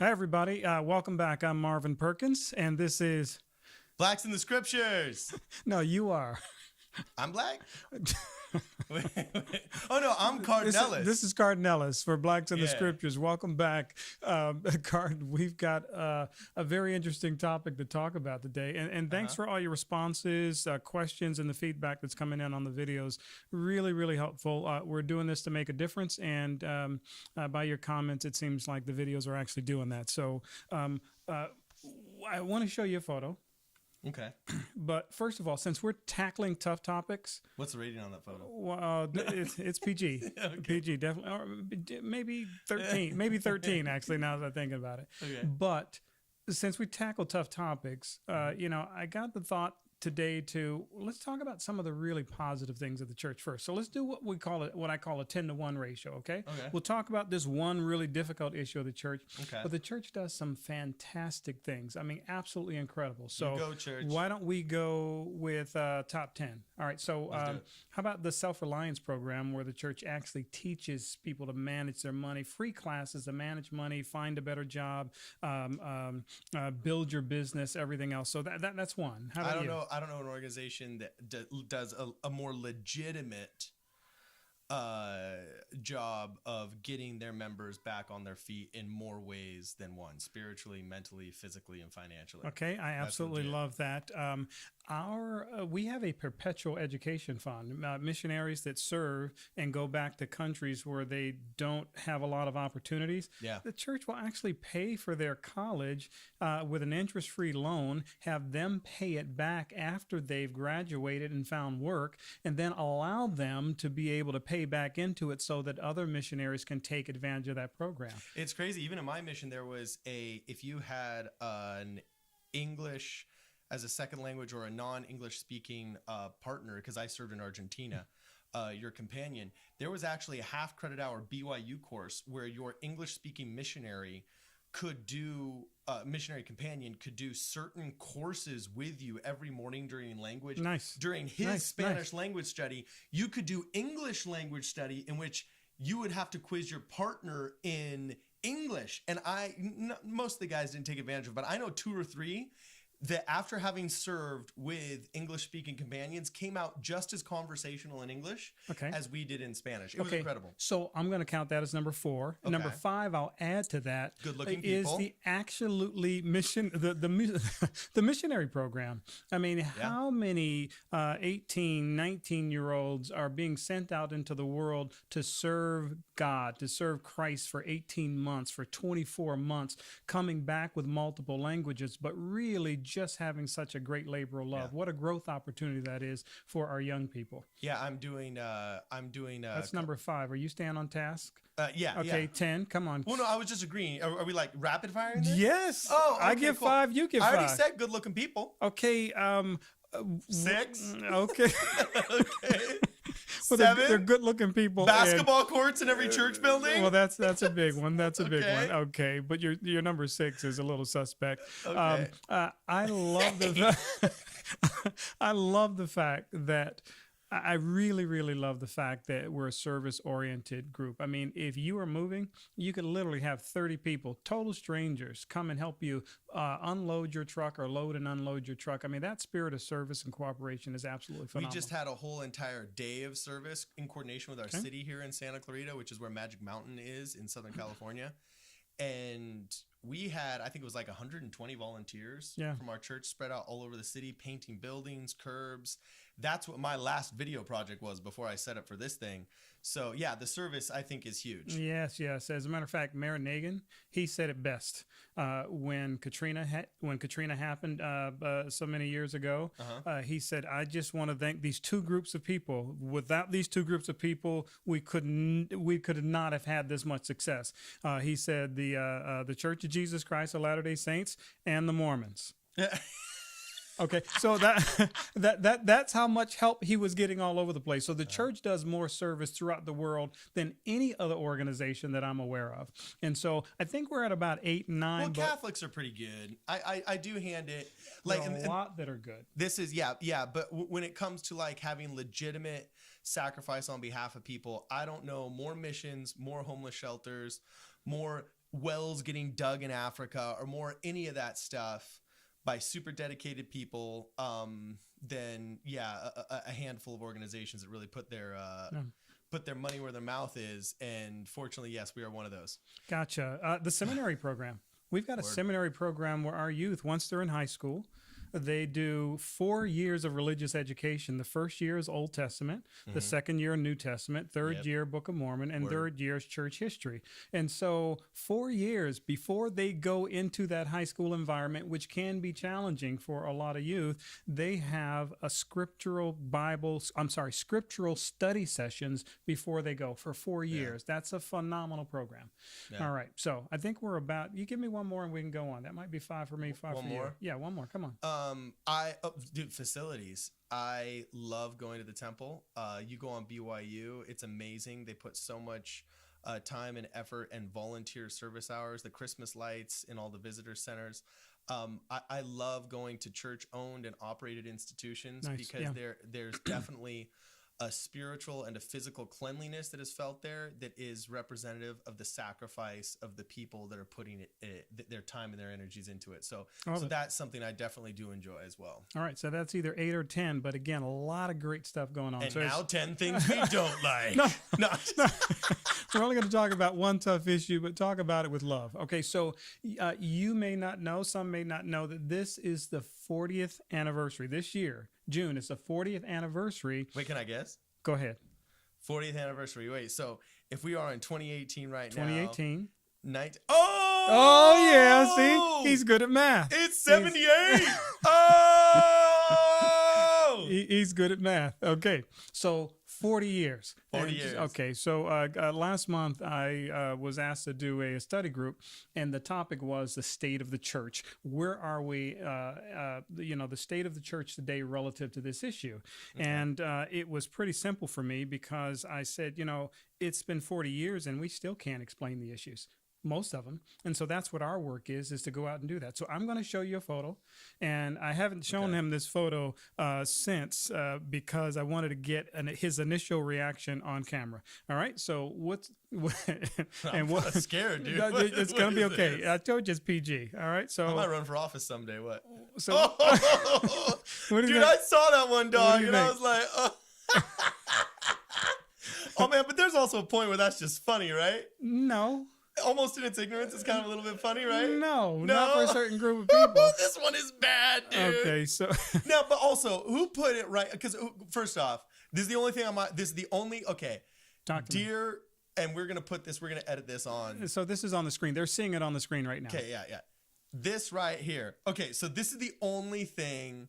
Hi, everybody. Welcome back. I'm Marvin Perkins, and this is. Blacks in the Scriptures. No, you are. I'm black? Oh, no, I'm This Cardinellis. is, this is Cardinellis for Blacks in the Yeah. Scriptures. Welcome back. Card, we've got a very interesting topic to talk about today. And thanks for all your responses, questions, and the feedback that's coming in on the videos. Really, really helpful. We're doing this to make a difference. And by your comments, it seems like the videos are actually doing that. So I want to show you a photo. Okay. But first of all, since we're tackling tough topics, What's the rating on that photo? well, it's PG. Okay. PG, definitely. Or maybe 13. Maybe 13, actually, now that I'm thinking about it. Okay. But since we tackle tough topics, I got the thought today to let's talk about some of the really positive things of the church first. So let's do what I call a 10-to-1 ratio, okay? Okay. We'll talk about this one really difficult issue of the church. Okay. But the church does some fantastic things. I mean, absolutely incredible. So You go, church. why don't we go with top 10? All right. So Let's do it. how about the SelfReliance Program, where the church actually teaches people to manage their money, free classes to manage money, find a better job, build your business, everything else. So that's one. How about you? I don't know an organization that does a more legitimate job of getting their members back on their feet in more ways than one: spiritually, mentally, physically, and financially. Okay, I absolutely legit. love that. We have a perpetual education fund, missionaries that serve and go back to countries where they don't have a lot of opportunities. Yeah. The church will actually pay for their college with an interest-free loan, have them pay it back after they've graduated and found work, and then allow them to be able to pay back into it so that other missionaries can take advantage of that program. It's crazy. Even in my mission, there was if you had an English as a second language or a non-English speaking partner, because I served in Argentina, your companion, there was actually a half credit hour BYU course where your English speaking missionary could do missionary companion could do certain courses with you every morning during language. Nice. During his Spanish language study, you could do English language study in which you would have to quiz your partner in English. And most of the guys didn't take advantage of it, but I know 2 or 3 that after having served with English-speaking companions came out just as conversational in English as we did in Spanish. It was incredible. So I'm going to count that as number 4. Okay. Number 5, I'll add to that. Good-looking is people. the absolutely the missionary program. I mean, how many 18, 19-year-olds are being sent out into the world to serve God, to serve Christ for 18 months, for 24 months, coming back with multiple languages, but really just having such a great labor of love. What a growth opportunity that is for our young people. Yeah, I'm doing That's number 5. Are you staying on task? Yeah. Okay, yeah. 10. Come on. Well, no, I was just agreeing. Are we like rapid firing this? Yes. Oh, okay, I give cool. 5. You give 5. I already said good looking people. Okay. 6. Okay. Okay. Well, 7. they're good-looking people. Basketball courts in every church building. Well, that's a big one. That's a big Okay. one. Okay, but your number 6 is a little suspect. Okay. I love I love the fact that. I really, really love the fact that we're a service-oriented group. I mean, if you are moving, you could literally have 30 people, total strangers, come and help you unload your truck or load and unload your truck. I mean, that spirit of service and cooperation is absolutely phenomenal. We just had a whole entire day of service in coordination with our city here in Santa Clarita, which is where Magic Mountain is in Southern California. And we had, I think it was like 120 volunteers from our church spread out all over the city, painting buildings, curbs. That's what my last video project was before I set up for this thing. So yeah, the service I think is huge. Yes. As a matter of fact, Mayor Nagin, he said it best when Katrina happened so many years ago. He said, "I just want to thank these 2 groups of people. Without these 2 groups of people, we could not have had this much success." He said the Church of Jesus Christ of Latter-day Saints and the Mormons. Okay, so that's how much help he was getting all over the place. So the church does more service throughout the world than any other organization that I'm aware of. And so I think we're at about 8, 9. Well, Catholics are pretty good. I do hand it like a lot that are good. This is but when it comes to like having legitimate sacrifice on behalf of people, I don't know more missions, more homeless shelters, more wells getting dug in Africa or more any of that stuff by super dedicated people than a handful of organizations that really put their money where their mouth is. And fortunately, yes, we are one of those. Gotcha. The seminary program. We've got a seminary program where our youth, once they're in high school, they do 4 years of religious education. The first year is Old Testament, the second year New Testament, third year Book of Mormon, and third year is church history. And so 4 years before they go into that high school environment, which can be challenging for a lot of youth, they have a scriptural study sessions before they go for 4 years. That's a phenomenal program. All right. So I think we're about, you give me one more and we can go on. That might be 5 for me, 5 for you. One more? Yeah, one more. Come on. Dude, facilities. I love going to the temple. You go on BYU, it's amazing. They put so much time and effort and volunteer service hours, the Christmas lights in all the visitor centers. I love going to church-owned and operated institutions because there's definitely a spiritual and a physical cleanliness that is felt there that is representative of the sacrifice of the people that are putting their time and their energies into it. So that's something I definitely do enjoy as well. All right. So that's either 8 or 10, but again, a lot of great stuff going on. And so now 10 things we don't like. No. We're only going to talk about one tough issue, but talk about it with love. Okay. So you may not know, some may not know that this is the 40th anniversary this year. June is the 40th anniversary. Wait, can I guess? Go ahead. 40th anniversary. Wait, so if we are in 2018 now. 2018. Oh, yeah. See, he's good at math. It's 78. Oh! He's good at math. Okay. So 40 years. 40 years. Okay. So last month I was asked to do a study group, and the topic was the state of the church. Where are we, the state of the church today relative to this issue? Okay. And it was pretty simple for me because I said, it's been 40 years and we still can't explain the issues. Most of them. And so that's what our work is to go out and do that. So I'm going to show you a photo, and I haven't shown him this photo since because I wanted to get his initial reaction on camera. All right. So I'm scared, dude. It's going to be okay. I told you it's PG. All right. So I might run for office someday. What? So, dude, I saw that one, dog, and I was like, oh man, but there's also a point where that's just funny, right? No. Almost in its ignorance, it's kind of a little bit funny, right? No, not for a certain group of people. This one is bad, dude. Okay, so no, but also, who put it right? Because first off, this is the only thing okay. Dear, and we're gonna edit this on. So this is on the screen. They're seeing it on the screen right now. Okay, yeah. This right here. Okay, so this is the only thing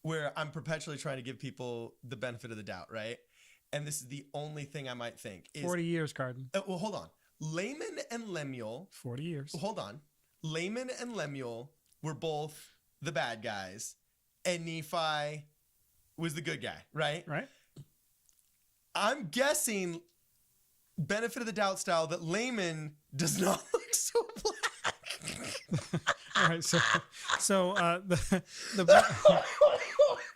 where I'm perpetually trying to give people the benefit of the doubt, right? And this is the only thing I might think is 40 years, Carden. Well, hold on. Laman and Lemuel. 40 years. Hold on. Laman and Lemuel were both the bad guys, and Nephi was the good guy, right? Right. I'm guessing, benefit of the doubt style, that Laman does not look so black. All right. So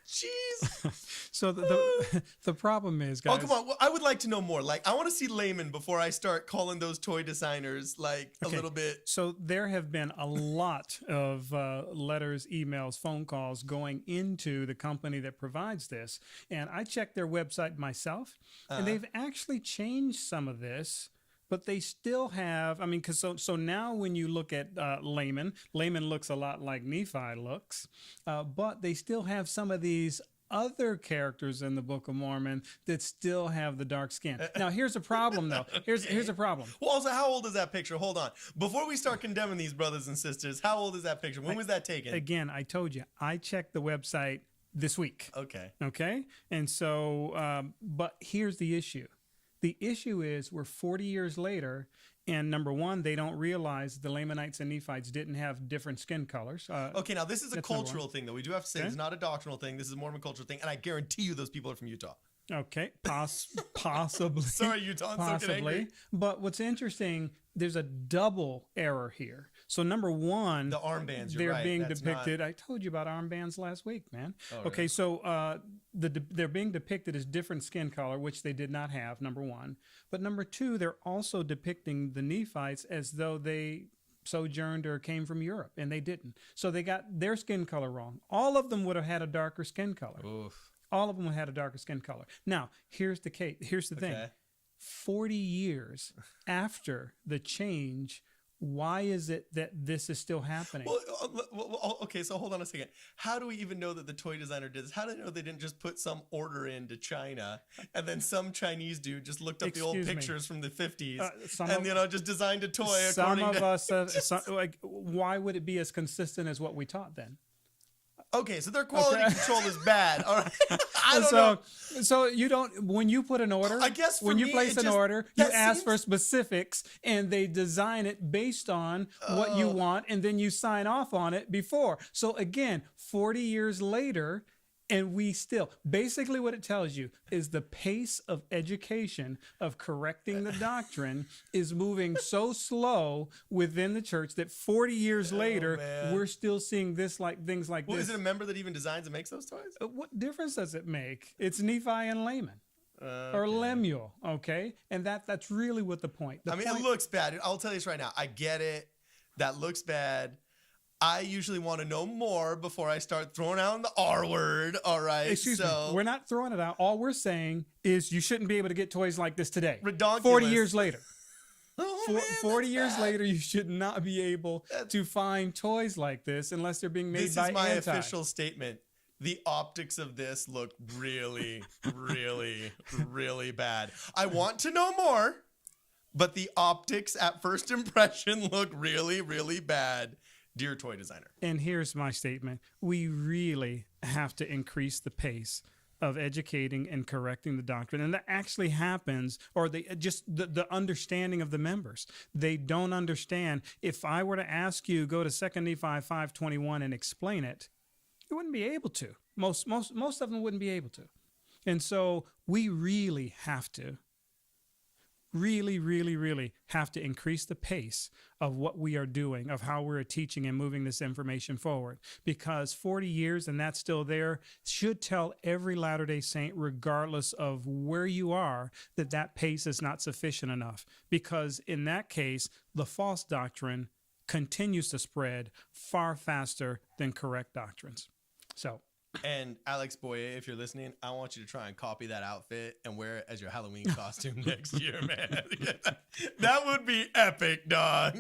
jeez. So the problem is, guys. Oh, come on. Well, I would like to know more. Like, I want to see Layman before I start calling those toy designers a little bit. So there have been a lot of letters, emails, phone calls going into the company that provides this. And I checked their website myself, and they've actually changed some of this. But they still have, because so now when you look at Layman looks a lot like Nephi looks, but they still have some of these other characters in the Book of Mormon that still have the dark skin. Now, here's a problem, though. Here's a problem. Well, also, how old is that picture? Hold on. Before we start condemning these brothers and sisters, how old is that picture? When was that taken? Again, I told you, I checked the website this week. Okay? And so, but here's the issue. The issue is we're 40 years later, and number one, they don't realize the Lamanites and Nephites didn't have different skin colors. Okay, now this is a cultural thing, though. We do have to say it's not a doctrinal thing. This is a Mormon cultural thing, and I guarantee you those people are from Utah. Okay, possibly. Sorry, Utah. Possibly. But what's interesting, there's a double error here. So number one, The armbands, you're they're right. being That's depicted. I told you about armbands last week, man. Oh, Okay, really? so they're being depicted as different skin color, which they did not have, number one. But number two, they're also depicting the Nephites as though they sojourned or came from Europe, and they didn't. So they got their skin color wrong. All of them would have had a darker skin color. Oof. All of them had a darker skin color. Now, here's the case. Here's the thing. Okay. 40 years after the change, why is it that this is still happening? Well, okay, so hold on a second. How do we even know that the toy designer did this? How do they know they didn't just put some order into China and then some Chinese dude just looked up the old pictures from the 50s and, just designed a toy some according of to... us, like, why would it be as consistent as what we taught then? Okay, so their quality control is bad. All right. I don't know. So you don't, when you put an order, I guess when you place an order, you ask for seems... specifics and they design it based on what you want, and then you sign off on it before. So again, 40 years later, and we still, basically what it tells you is the pace of education of correcting the doctrine is moving so slow within the church that 40 years later, we're still seeing things like this. Is it a member that even designs and makes those toys? What difference does it make? It's Nephi and Layman. Or Lemuel, okay? And that's really what the point. It looks bad. I'll tell you this right now. I get it. That looks bad. I usually want to know more before I start throwing out the R word. All right. Excuse me. We're not throwing it out. All we're saying is you shouldn't be able to get toys like this today. Redonkulous. 40 years later. 40 years bad. later, you should not be able to find toys like this unless they're being made this by is my official statement. The optics of this look really, really, really bad. I want to know more, but the optics at first impression look really, really bad. Dear toy designer. And here's my statement. We really have to increase the pace of educating and correcting the doctrine. And that actually happens, or the understanding of the members. They don't understand. If I were to ask you, go to 2 Nephi 5:21 and explain it, you wouldn't be able to. Most of them wouldn't be able to. And so we really have to really have to increase the pace of what we are doing, of how we're teaching and moving this information forward. Because 40 years and that's still there should tell every Latter-day Saint, regardless of where you are, that that pace is not sufficient enough. Because in that case, the false doctrine continues to spread far faster than correct doctrines. So. And Alex Boye, if you're listening, I want you to try and copy that outfit and wear it as your Halloween costume next year, man. That would be epic, dog.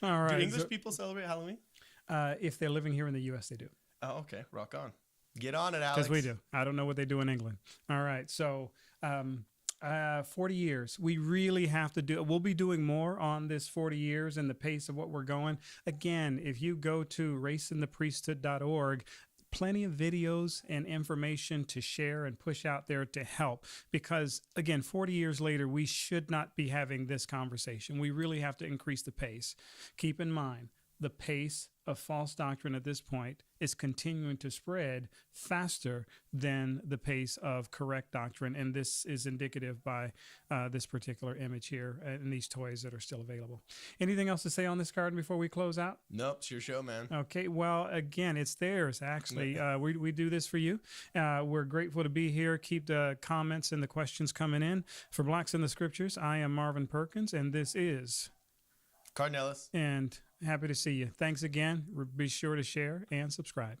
All right. Do English people celebrate Halloween? If they're living here in the U.S., they do. Oh, okay. Rock on. Get on it, Alex. Because we do. I don't know what they do in England. All right. So 40 years. We really have to do. We'll be doing more on this 40 years and the pace of what we're going. Again, if you go to raceandthepriesthood.org, plenty of videos and information to share and push out there to help. Because, again, 40 years later, we should not be having this conversation. We really have to increase the pace. Keep in mind, the pace of false doctrine at this point is continuing to spread faster than the pace of correct doctrine. And this is indicative by this particular image here and these toys that are still available. Anything else to say on this card before we close out? Nope, it's your show, man. Okay, well, again, it's theirs, actually. We do this for you. We're grateful to be here. Keep the comments and the questions coming in. For Blacks in the Scriptures, I am Marvin Perkins, and this is... Cardinellis. And happy to see you. Thanks again. Be sure to share and subscribe.